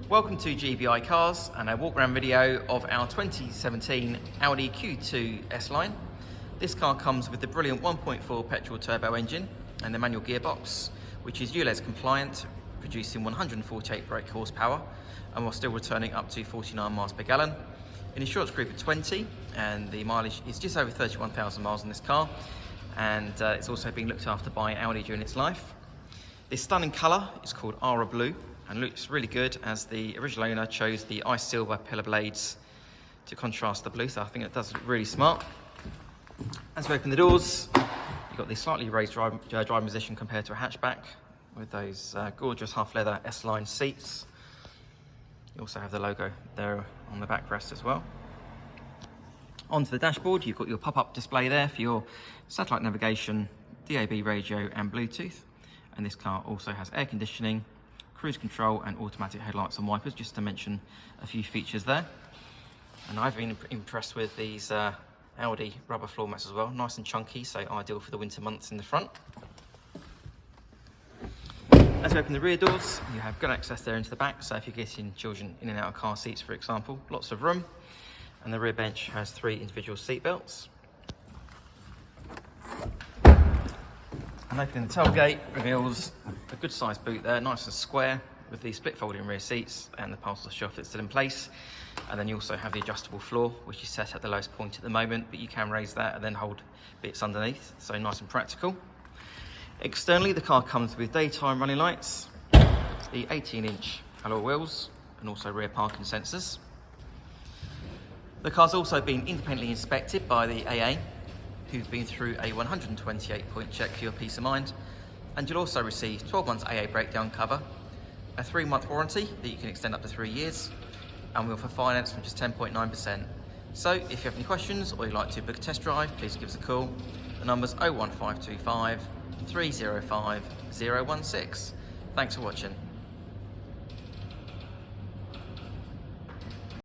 Welcome to GBI Cars and a walk around video of our 2017 Audi Q2 S Line. This car comes with the brilliant 1.4 petrol turbo engine and the manual gearbox, which is ULEZ compliant, producing 148 brake horsepower and while still returning up to 49 miles per gallon. An insurance group of 20 and the mileage is just over 31,000 miles on this car, and it's also been looked after by Audi during its life. This stunning colour is called Ara Blue and looks really good, as the original owner chose the ice silver pillar blades to contrast the blue, so I think it does look really smart. As we open the doors, you've got the slightly raised driving position compared to a hatchback with those gorgeous half leather S Line seats. You also have the logo there on the backrest as well. Onto the dashboard, you've got your pop-up display there for your satellite navigation, DAB radio and Bluetooth. And this car also has air conditioning, cruise control and automatic headlights and wipers, just to mention a few features there. And I've been impressed with these Audi rubber floor mats as well, nice and chunky, so ideal for the winter months in the front. As we open the rear doors, you have good access there into the back, so if you're getting children in and out of car seats, for example, lots of room. And the rear bench has 3 individual seat belts. And opening the tailgate reveals a good sized boot there, nice and square, with the split folding rear seats and the parcel shelf that's still in place. And then you also have the adjustable floor, which is set at the lowest point at the moment, but you can raise that and then hold bits underneath, so nice and practical. Externally, the car comes with daytime running lights, the 18-inch alloy wheels, and also rear parking sensors. The car's also been independently inspected by the AA, who've been through a 128-point check for your peace of mind, and you'll also receive 12 months AA breakdown cover, a 3-month warranty that you can extend up to 3 years, and we offer finance from just 10.9%. So if you have any questions or you'd like to book a test drive, please give us a call. The number's 01525 305 016. Thanks for watching.